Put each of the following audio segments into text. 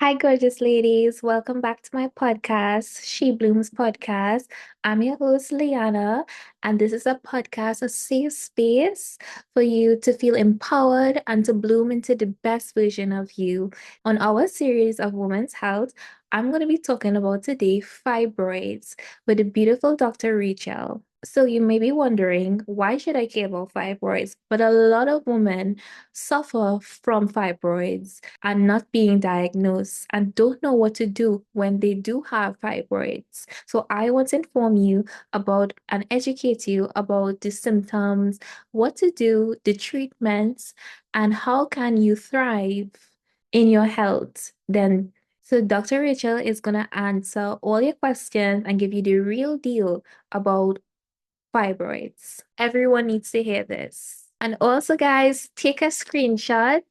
Hi, gorgeous ladies. Welcome back to my podcast, She Blooms Podcast. I'm your host, Liana, and this is a podcast, a safe space for you to feel empowered and to bloom into the best version of you. On our series of women's health, I'm going to be talking about today fibroids with the beautiful Dr. Rachel. So you may be wondering, why should I care about fibroids? But a lot of women suffer from fibroids and not being diagnosed and don't know what to do when they do have fibroids. So I want to inform you about and educate you about the symptoms, what to do, the treatments, and how can you thrive in your health. So Dr. Rachel is going to answer all your questions and give you the real deal about fibroids. Everyone needs to hear this. And also, guys, take a screenshot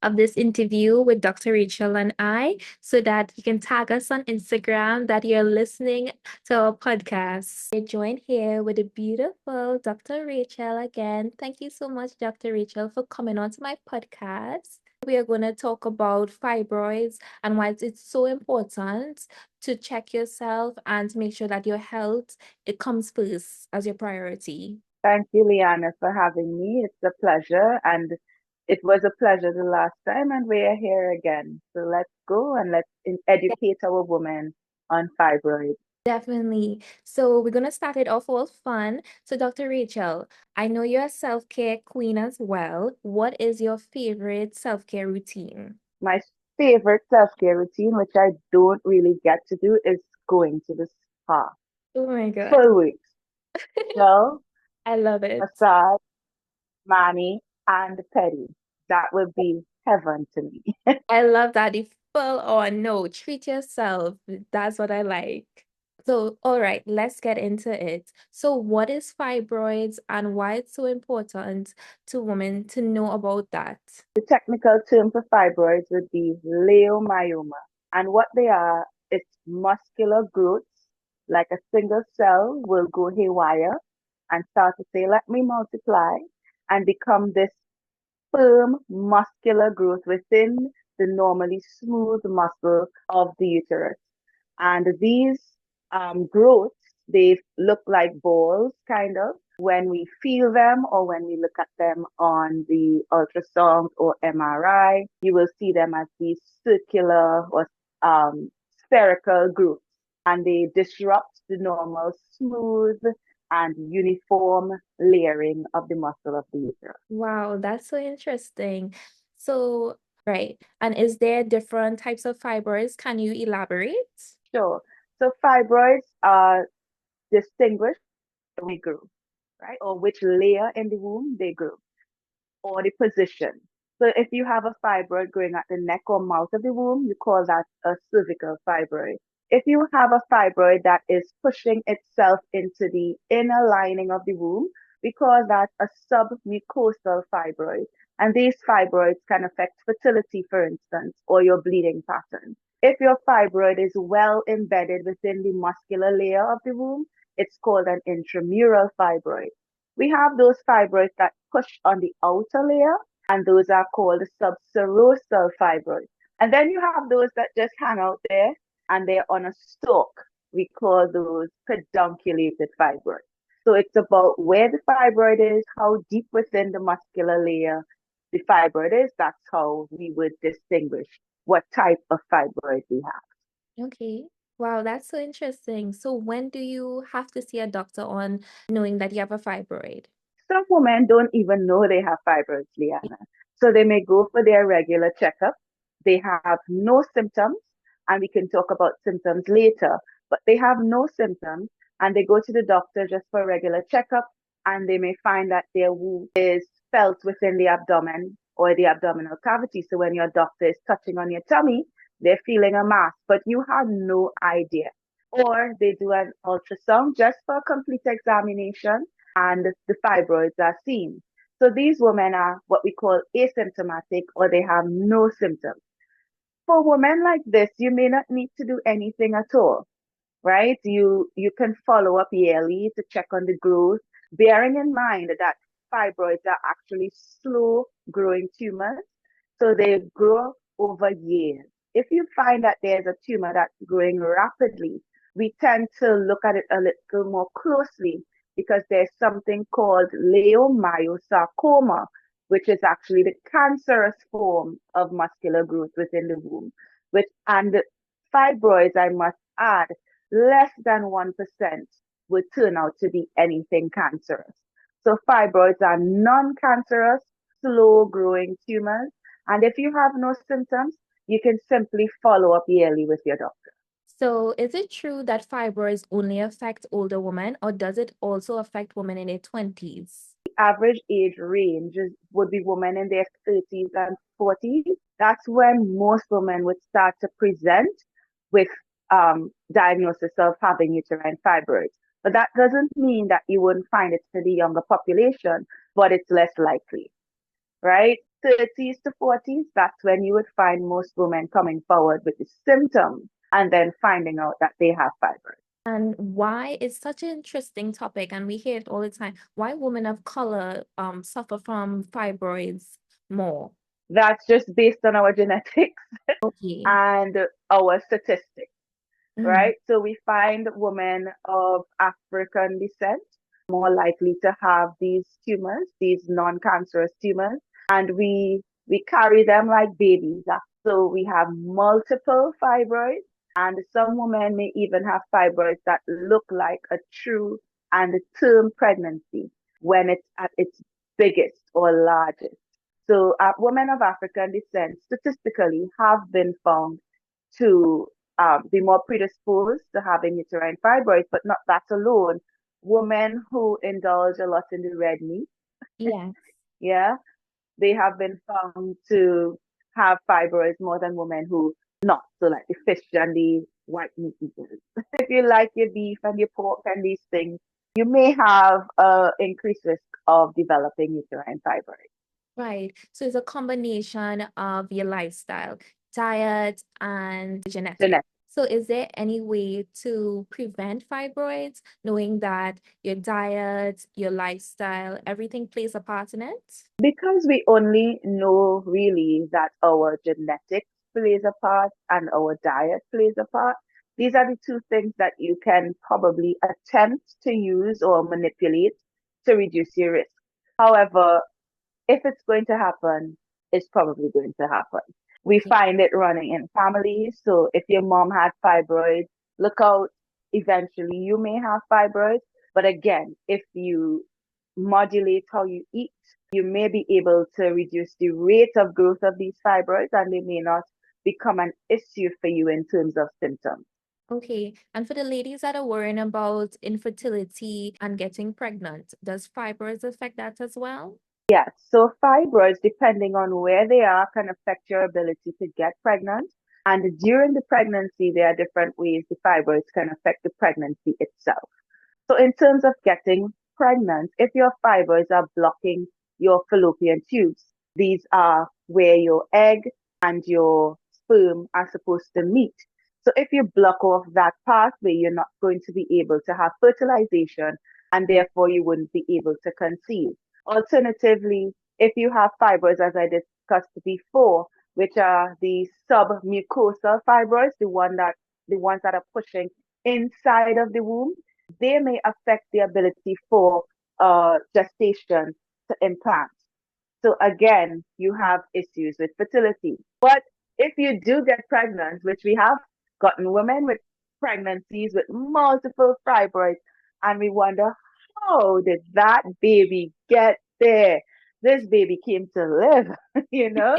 of this interview with Dr. Rachel and I so that you can tag us on Instagram that you're listening to our podcast. We're joined here with the beautiful Dr. Rachel again. Thank you so much, Dr. Rachel, for coming on to my podcast. We are going to talk about fibroids and why it's so important to check yourself and to make sure that your health it comes first as your priority. Thank you, Liana, for having me. It's a pleasure, and it was a pleasure the last time, and we are here again. So let's go and educate our women on fibroids. Definitely. So we're gonna start it off all fun. So Dr. Rachel, I know you're a self-care queen as well. What is your favorite self-care routine? My favorite self-care routine, which I don't really get to do, is going to the spa. Oh my God. Full weeks. Gel, I love it. massage, mani, and pedi. That would be heaven to me. I love that. If full on, no, treat yourself. That's what I like. So, all right, let's get into it. So, what is fibroids and why it's so important to women to know about that? The technical term for fibroids would be leiomyoma. And what they are, it's muscular growths, like a single cell will go haywire and start to say, let me multiply and become this firm muscular growth within the normally smooth muscle of the uterus. And these growths, they look like balls, kind of, when we feel them or when we look at them on the ultrasound or MRI. You will see them as these circular or spherical growths, and they disrupt the normal smooth and uniform layering of the muscle of the uterus. Wow, that's so interesting. So, right. And is there different types of fibroids? Can you elaborate? Sure. So fibroids are distinguished by we grow, right? Or which layer in the womb they grow, or the position. So if you have a fibroid growing at the neck or mouth of the womb, you call that a cervical fibroid. If you have a fibroid that is pushing itself into the inner lining of the womb, we call that a submucosal fibroid. And these fibroids can affect fertility, for instance, or your bleeding pattern. If your fibroid is well embedded within the muscular layer of the womb, it's called an intramural fibroid. We have those fibroids that push on the outer layer, and those are called subserosal fibroids. And then you have those that just hang out there and they're on a stalk. We call those pedunculated fibroids. So it's about where the fibroid is, how deep within the muscular layer the fibroid is. That's how we would distinguish what type of fibroid we have. Okay. Wow, that's so interesting. So when do you have to see a doctor on knowing that you have a fibroid? Some women don't even know they have fibroids, Liana. So they may go for their regular checkup. They have no symptoms, and we can talk about symptoms later, but they have no symptoms, and they go to the doctor just for a regular checkup, and they may find that their womb is felt within the abdomen or the abdominal cavity. So when your doctor is touching on your tummy, they're feeling a mass, but you have no idea. Or they do an ultrasound just for a complete examination and the fibroids are seen. So these women are what we call asymptomatic or they have no symptoms. For women like this, you may not need to do anything at all, right? You can follow up yearly to check on the growth, bearing in mind that fibroids are actually slow growing tumors. So they grow over years. if you find that there's a tumor that's growing rapidly, we tend to look at it a little more closely because there's something called leiomyosarcoma, which is actually the cancerous form of muscular growth within the womb. Which and fibroids, I must add, less than 1% would turn out to be anything cancerous. So fibroids are non-cancerous, slow-growing tumors. And if you have no symptoms, you can simply follow up yearly with your doctor. So, is it true that fibroids only affect older women, or does it also affect women in their 20s? Average age range would be women in their 30s and 40s. That's when most women would start to present with diagnosis of having uterine fibroids. But that doesn't mean that you wouldn't find it in the younger population, but it's less likely, right? 30s to 40s, that's when you would find most women coming forward with the symptoms and then finding out that they have fibroids. And why it's such an interesting topic, and we hear it all the time. Why women of color suffer from fibroids more? That's just based on our genetics Okay. and our statistics, Mm. right? So we find women of African descent more likely to have these tumors, these non-cancerous tumors, and we carry them like babies. So we have multiple fibroids, and some women may even have fibroids that look like a true and term pregnancy when it's at its biggest or largest. So women of African descent statistically have been found to be more predisposed to having uterine fibroids, but not that alone. Women who indulge a lot in the red meat, Yes. yeah, they have been found to have fibroids more than women who not. So like the fish and the white meat eaters. If you like your beef and your pork and these things, you may have increased risk of developing uterine fibroids. Right. So it's a combination of your lifestyle, diet, and genetics. Genetic. So is there any way to prevent fibroids, knowing that your diet, your lifestyle, everything plays a part in it? Because we only know really that our genetics plays a part and our diet plays a part, these are the two things that you can probably attempt to use or manipulate to reduce your risk. However, if it's going to happen, it's probably going to happen. We Okay. find it running in families. So if your mom had fibroids, look out. Eventually, you may have fibroids. But again, if you modulate how you eat, you may be able to reduce the rate of growth of these fibroids and they may not become an issue for you in terms of symptoms. Okay. And for the ladies that are worrying about infertility and getting pregnant, does fibroids affect that as well? Yes, so fibroids, depending on where they are, can affect your ability to get pregnant. And during the pregnancy, there are different ways the fibroids can affect the pregnancy itself. So, in terms of getting pregnant, if your fibroids are blocking your fallopian tubes, these are where your egg and your sperm are supposed to meet. So, if you block off that pathway, you're not going to be able to have fertilization and therefore you wouldn't be able to conceive. Alternatively, if you have fibroids, as I discussed before, which are the submucosal fibroids, the ones that are pushing inside of the womb, they may affect the ability for gestation to implant. So again, you have issues with fertility. But if you do get pregnant, which we have gotten women with pregnancies with multiple fibroids, and we wonder, how did that baby get there? This baby came to live, you know?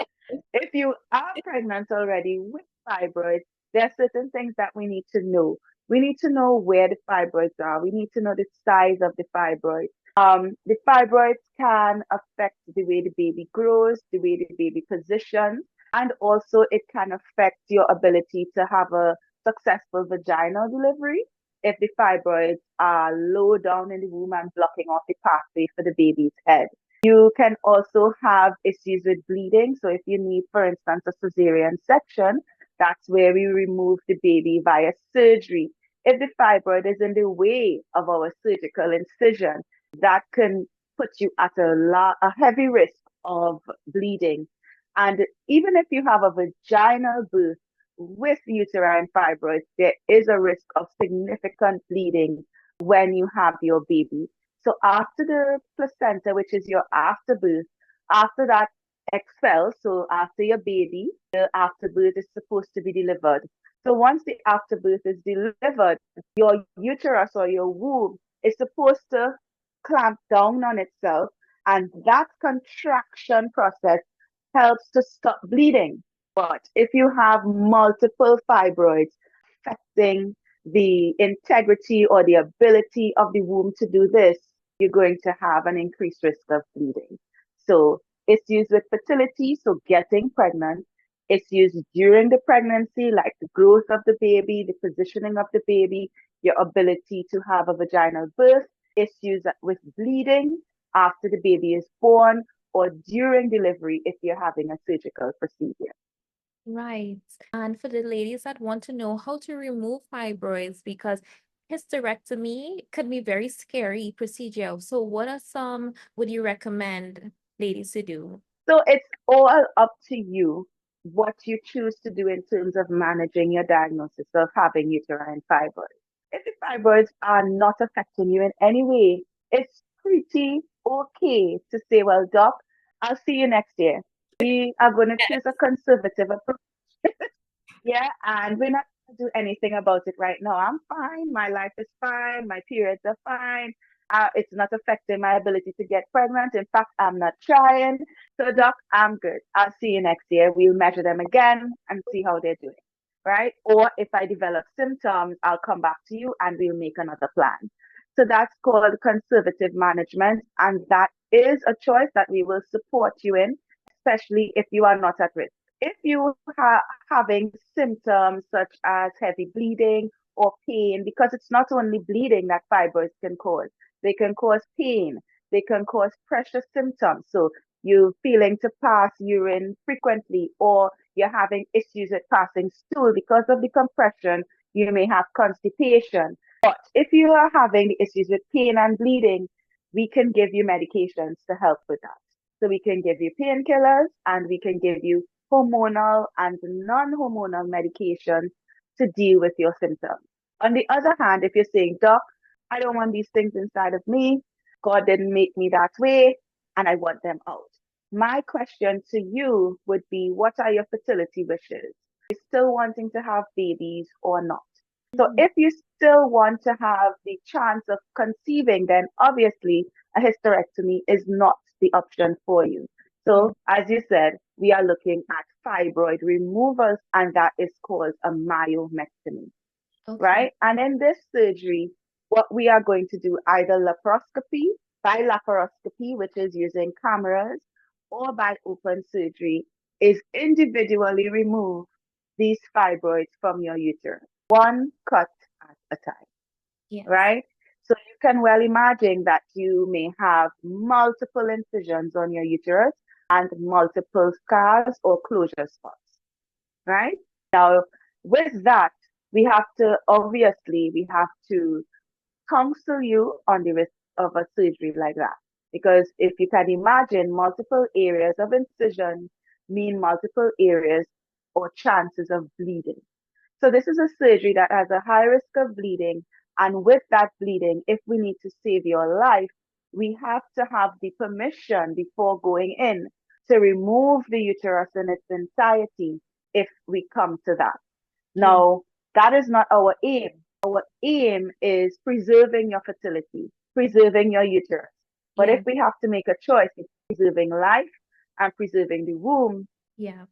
If you are pregnant already with fibroids, there are certain things that we need to know. We need to know where the fibroids are. We need to know the size of the fibroids. The fibroids can affect the way the baby grows, the way the baby positions, and also it can affect your ability to have a successful vaginal delivery if the fibroids are low down in the womb and blocking off the pathway for the baby's head. You can also have issues with bleeding. So if you need, for instance, a cesarean section, that's where we remove the baby via surgery. If the fibroid is in the way of our surgical incision, that can put you at a heavy risk of bleeding. And even if you have a vaginal birth, with uterine fibroids, there is a risk of significant bleeding when you have your baby. So after the placenta, which is your afterbirth, after that expels, so after your baby, the afterbirth is supposed to be delivered. So once the afterbirth is delivered, your uterus or your womb is supposed to clamp down on itself, and that contraction process helps to stop bleeding. But if you have multiple fibroids affecting the integrity or the ability of the womb to do this, you're going to have an increased risk of bleeding. So it's used with fertility, so getting pregnant. It's used during the pregnancy, like the growth of the baby, the positioning of the baby, your ability to have a vaginal birth. It's used with bleeding after the baby is born or during delivery if you're having a surgical procedure. Right. And for the ladies that want to know how to remove fibroids, because hysterectomy could be very scary procedure. So what are some would you recommend ladies to do? So it's all up to you what you choose to do in terms of managing your diagnosis of having uterine fibroids. If the fibroids are not affecting you in any way, it's pretty okay to say, well, doc, I'll see you next year. We are going to choose a conservative approach. Yeah, and we're not going to do anything about it right now. I'm fine. My life is fine. My periods are fine. It's not affecting my ability to get pregnant. In fact, I'm not trying. So, doc, I'm good. I'll see you next year. We'll measure them again and see how they're doing. Right? Or if I develop symptoms, I'll come back to you and we'll make another plan. So that's called conservative management. And that is a choice that we will support you in, especially if you are not at risk. If you are having symptoms such as heavy bleeding or pain, because it's not only bleeding that fibroids can cause, they can cause pain, they can cause pressure symptoms. So you're feeling to pass urine frequently, or you're having issues with passing stool because of the compression, you may have constipation. But if you are having issues with pain and bleeding, we can give you medications to help with that. So we can give you painkillers and we can give you hormonal and non-hormonal medications to deal with your symptoms. On the other hand, if you're saying, doc, I don't want these things inside of me, God didn't make me that way, and I want them out. My question to you would be, what are your fertility wishes? Are you still wanting to have babies or not? So Mhm. if you still want to have the chance of conceiving, then obviously a hysterectomy is not the option for you. Yeah. So as you said, we are looking at fibroid removals, and that is called a myomectomy, Okay. right? And in this surgery, what we are going to do either laparoscopy, by laparoscopy, which is using cameras, or by open surgery, is individually remove these fibroids from your uterus, one cut at a time, Yes. right? So you can well imagine that you may have multiple incisions on your uterus and multiple scars or closure spots, right? Now, with that, we have to counsel you on the risk of a surgery like that. Because if you can imagine, multiple areas of incision mean multiple areas or chances of bleeding. So this is a surgery that has a high risk of bleeding. And with that bleeding, if we need to save your life, we have to have the permission before going in to remove the uterus in its entirety if we come to that. Yeah. Now, that is not our aim. Our aim is preserving your fertility, preserving your uterus. But if Yeah. we have to make a choice between preserving life and preserving the womb, Yeah.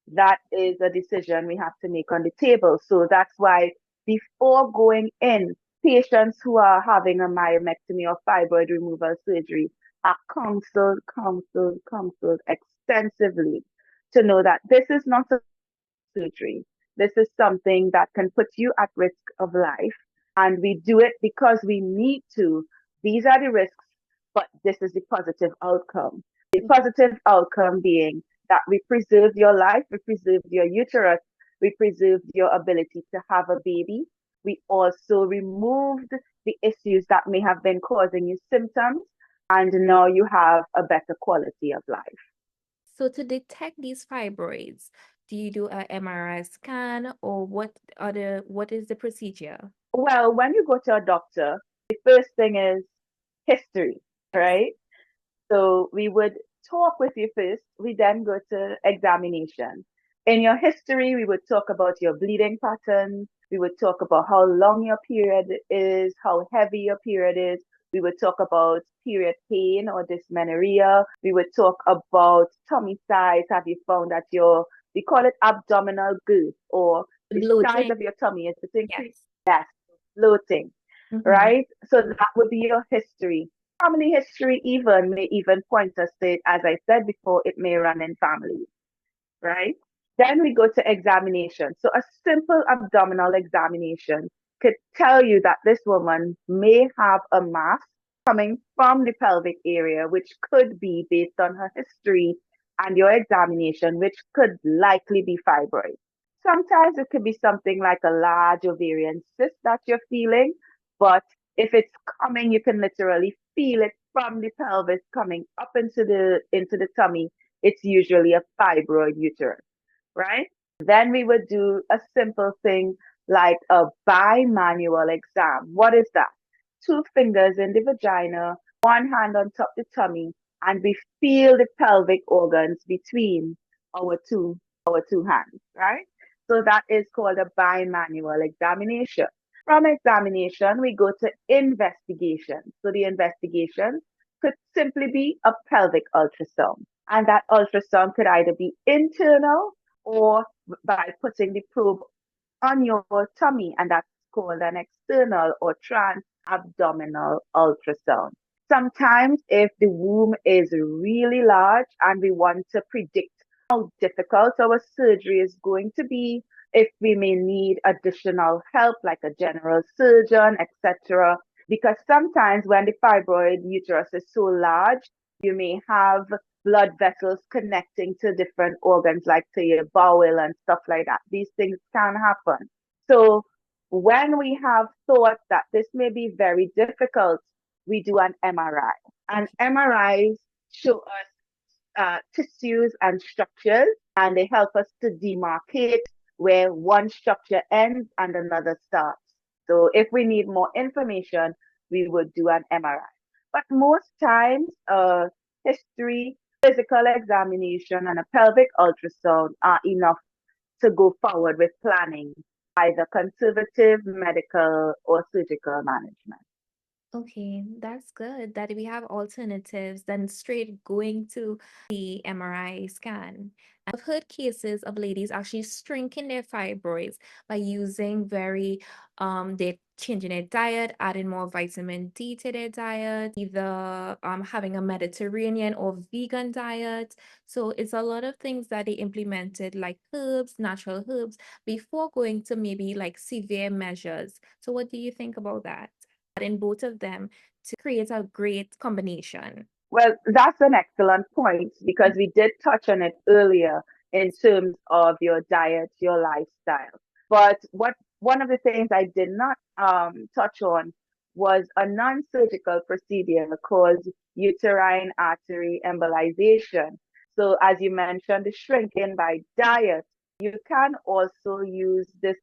that is a decision we have to make on the table. So that's why before going in, patients who are having a myomectomy or fibroid removal surgery are counseled extensively to know that this is not a surgery. This is something that can put you at risk of life. And we do it because we need to. These are the risks, but this is the positive outcome. The positive outcome being that we preserved your life, we preserved your uterus, we preserved your ability to have a baby. We also removed the issues that may have been causing you symptoms, and now you have a better quality of life. So to detect these fibroids, Do you do a MRI scan or what is the procedure? Well, when you go to a doctor, the first thing is history, Yes. right? So we would talk with you first. We then go to examination. In your history, we would talk about your bleeding patterns. We would talk about how long your period is, how heavy your period is. We would talk about period pain or dysmenorrhea. We would talk about tummy size. Have you found that we call it abdominal girth, or the size Bloating. of your tummy is increased? Yes. Yes, bloating, Mm-hmm. right? So that would be your history. Family history even may even point us to it, as I said before, it may run in families, right? Then we go to examination. So a simple abdominal examination could tell you that this woman may have a mass coming from the pelvic area, which could be based on her history and your examination, which could likely be fibroid. Sometimes it could be something like a large ovarian cyst that you're feeling, but if it's coming, you can literally feel it from the pelvis coming up into the tummy. It's usually a fibroid uterus, right? Then we would do a simple thing like a bimanual exam. What is that? Two fingers in the vagina, one hand on top the tummy, and we feel the pelvic organs between our two hands, right? So that is called a bimanual examination. From examination, we go to investigation. So the investigation could simply be a pelvic ultrasound. And that ultrasound could either be internal or by putting the probe on your tummy, and that's called an external or trans-abdominal ultrasound. Sometimes, if the womb is really large and we want to predict how difficult our surgery is going to be, if we may need additional help, like a general surgeon, etc. Because sometimes when the fibroid uterus is so large, you may have blood vessels connecting to different organs, like to your bowel and stuff like that. These things can happen. So when we have thought that this may be very difficult, we do an MRI. And Okay. MRIs show us tissues and structures, and they help us to demarcate where one structure ends and another starts. So if we need more information, we would do an MRI. But most times, history, physical examination, and a pelvic ultrasound are enough to go forward with planning, either conservative, medical, or surgical management. Okay, that's good that we have alternatives than straight going to the MRI scan. I've heard cases of ladies actually shrinking their fibroids by using they're changing their diet, adding more vitamin D to their diet, either having a Mediterranean or vegan diet. So it's a lot of things that they implemented, like herbs, natural herbs, before going to maybe like severe measures. So what do you think about that? In both of them to create a great combination. Well, that's an excellent point because we did touch on it earlier in terms of your diet, your lifestyle. But what one of the things I did not touch on was a non-surgical procedure called uterine artery embolization. So, as you mentioned, the shrinking by diet, you can also use this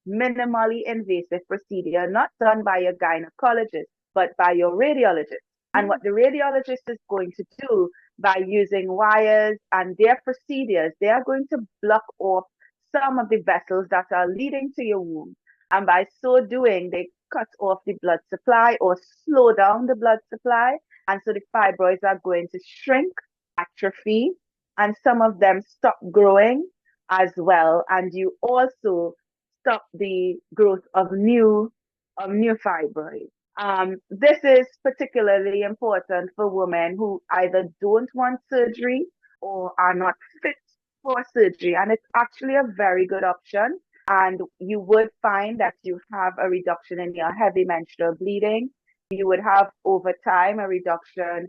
minimally invasive procedure, not done by your gynecologist, but by your radiologist. And what Mm. the radiologist is going to do by using wires and their procedures, they are going to block off some of the vessels that are leading to your womb. And by so doing, they cut off the blood supply or slow down the blood supply. And so the fibroids are going to shrink, atrophy, and some of them stop growing as well. And you also stop the growth of new fibroids. This is particularly important for women who either don't want surgery or are not fit for surgery. And it's actually a very good option. And you would find that you have a reduction in your heavy menstrual bleeding. You would have over time a reduction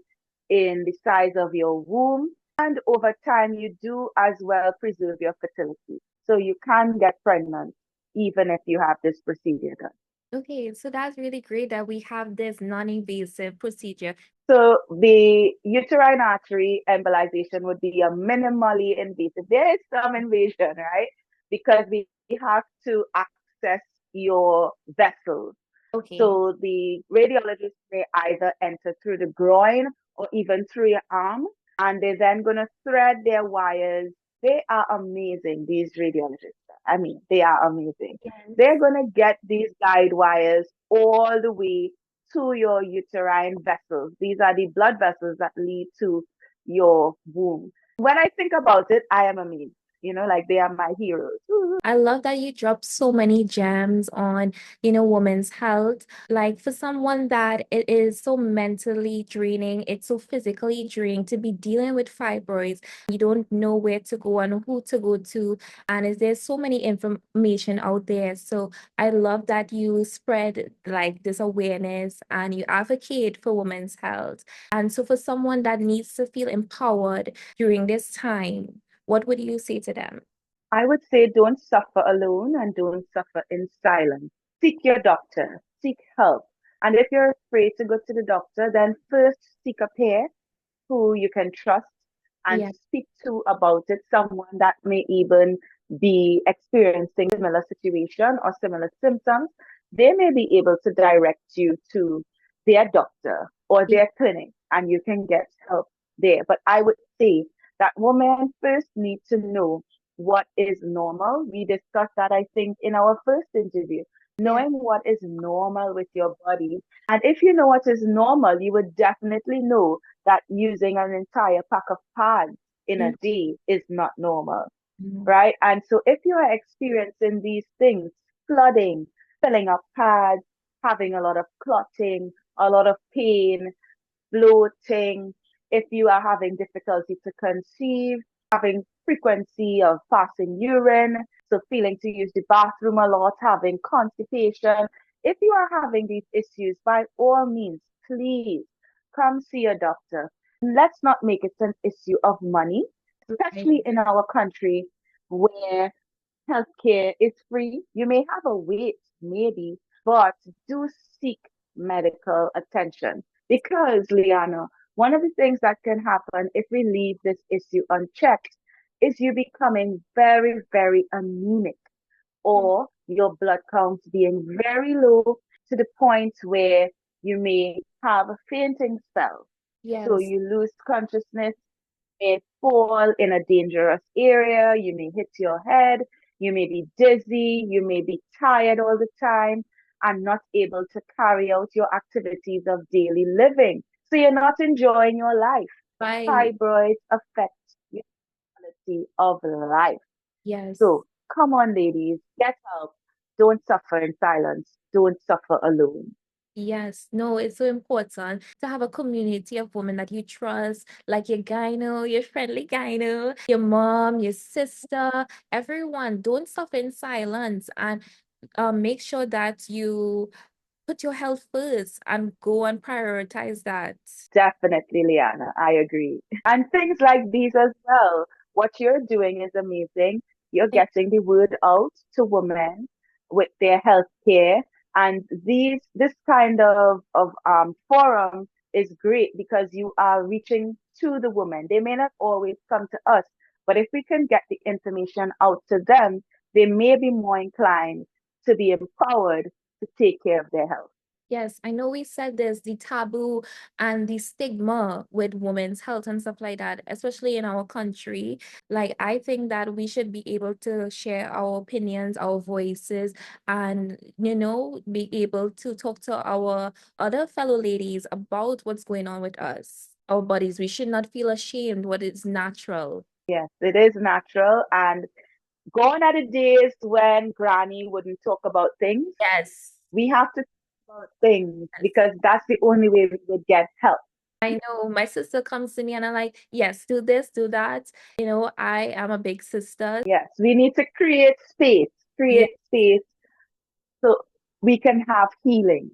in the size of your womb. And over time, you do as well preserve your fertility. So you can get pregnant even if you have this procedure done. Okay, so that's really great that we have this non-invasive procedure. So the uterine artery embolization would be a minimally invasive. There is some invasion, right? Because we have to access your vessels. Okay. So the radiologist may either enter through the groin or even through your arm, and they're then going to thread their wires. They are amazing, these radiologists. I mean, they are amazing. Yes. They're going to get these guide wires all the way to your uterine vessels. These are the blood vessels that lead to your womb. When I think about it, I am amazed. Like they are my heroes. I love that you dropped so many gems on, women's health. Like for someone that it is so mentally draining, it's so physically draining to be dealing with fibroids. You don't know where to go and who to go to. And there's so many information out there. So I love that you spread like this awareness and you advocate for women's health. And so for someone that needs to feel empowered during this time, what would you say to them? I would say don't suffer alone and don't suffer in silence. Seek your doctor, seek help. And if you're afraid to go to the doctor, then first seek a peer who you can trust and Yeah. speak to about it, someone that may even be experiencing similar situation or similar symptoms. They may be able to direct you to their doctor or their clinic and you can get help there. But I would say that women first need to know what is normal. We discussed that, I think, in our first interview, Yeah. knowing what is normal with your body. And if you know what is normal, you would definitely know that using an entire pack of pads in a day is not normal, Mhm. right? And so if you are experiencing these things, flooding, filling up pads, having a lot of clotting, a lot of pain, bloating, if you are having difficulty to conceive, having frequency of passing urine, so feeling to use the bathroom a lot, having constipation. If you are having these issues, by all means, please come see a doctor. Let's not make it an issue of money, Right. especially in our country where healthcare is free. You may have a wait, maybe, but do seek medical attention because, Liana, one of the things that can happen if we leave this issue unchecked is you becoming very, very anemic Mm. or your blood counts being very low to the point where you may have a fainting spell. So Yes. you lose consciousness, may fall in a dangerous area, you may hit your head, you may be dizzy, you may be tired all the time and not able to carry out your activities of daily living. So you're not enjoying your life. Right. Fibroids affect your quality of life. Yes. So come on, ladies, get help. Don't suffer in silence. Don't suffer alone. Yes. No, it's so important to have a community of women that you trust, like your gyno, your friendly gyno, your mom, your sister, everyone. Don't suffer in silence and make sure that you put your health first and go and prioritize that. Definitely, Liana. I agree. And things like these as well. What you're doing is amazing. You're getting the word out to women with their health care. And this kind of forum is great because you are reaching to the women. They may not always come to us, but if we can get the information out to them, they may be more inclined to be empowered to take care of their health. Yes, I know we said there's the taboo and the stigma with women's health and stuff like that, especially in our country. Like, I think that we should be able to share our opinions, our voices, and, be able to talk to our other fellow ladies about what's going on with us, our bodies. We should not feel ashamed what is natural. Yes, it is natural. And gone are the days when Granny wouldn't talk about things. Yes. We have to talk about things Yes. because that's the only way we would get help. I know my sister comes to me and I'm like, yes, do this, do that. I am a big sister. Yes, we need to Yeah. create space so we can have healing.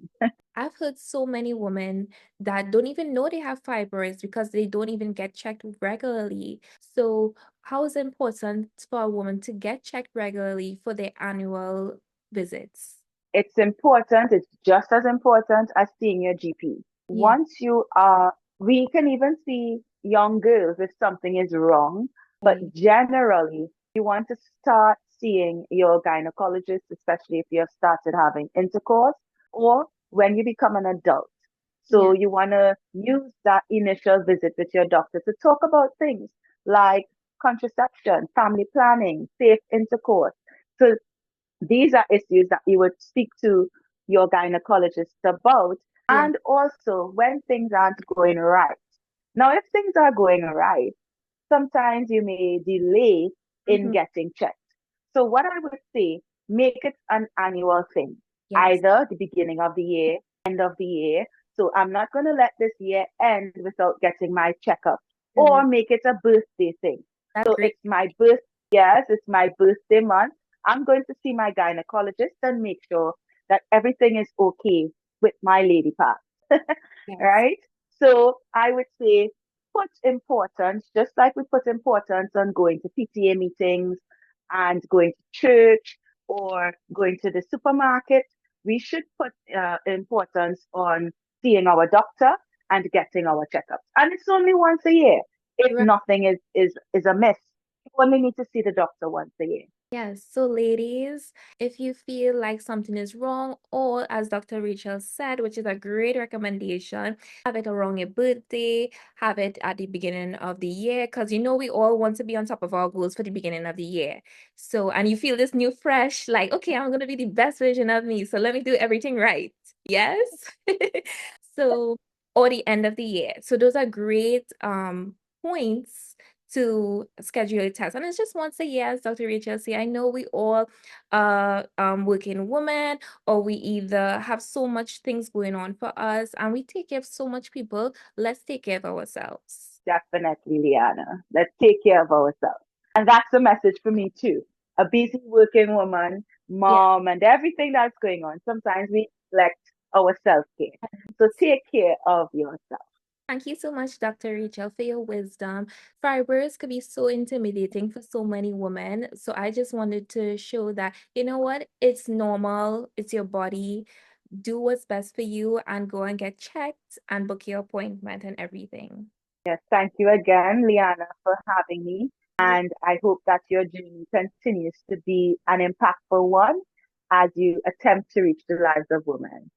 I've heard so many women that don't even know they have fibroids because they don't even get checked regularly. So, how is it important for a woman to get checked regularly for their annual visits? it's important, it's just as important as seeing your GP. Yeah. Once you are, we can even see young girls if something is wrong, but Okay. generally, you want to start seeing your gynecologist, especially if you have started having intercourse or when you become an adult. So Yeah. you want to use that initial visit with your doctor to talk about things like contraception, family planning, safe intercourse. So these are issues that you would speak to your gynecologist about, Yeah. and also when things aren't going right. Now, if things are going right, sometimes you may delay in Hmm. getting checked. So, what I would say, make it an annual thing, Yes. either the beginning of the year, end of the year. So, I'm not going to let this year end without getting my checkup, or Correct. make it a birthday thing. That's So, great. it's my birth, yes, it's my birthday month. I'm going to see my gynecologist and make sure that everything is okay with my lady part. Yes. Right? So, I would say put importance, just like we put importance on going to PTA meetings and going to church or going to the supermarket, we should put importance on seeing our doctor and getting our checkups. And it's only once a year. If Right. nothing is amiss, you only need to see the doctor once a year. Yes. So, ladies, if you feel like something is wrong, or as Dr. Rachel said, which is a great recommendation, have it around your birthday, have it at the beginning of the year, because we all want to be on top of our goals for the beginning of the year. So, and you feel this new, fresh, like, okay, I'm going to be the best version of me. So, let me do everything right. Yes. So, or the end of the year. So, those are great points to schedule a test. And it's just once a year, as Dr. Rachel said. I know we all working women, or we either have so much things going on for us and we take care of so much people. Let's take care of ourselves. Definitely, Liana. Let's take care of ourselves. And that's a message for me too. A busy working woman, Yeah. mom, and everything that's going on. Sometimes we neglect our self care. So take care of yourself. Thank you so much, Dr. Rachel, for your wisdom. Fibers could be so intimidating for so many women. So I just wanted to show that, you know what? It's normal. It's your body. Do what's best for you and go and get checked and book your appointment and everything. Yes, thank you again, Liana, for having me. Yeah. And I hope that your journey continues to be an impactful one as you attempt to reach the lives of women.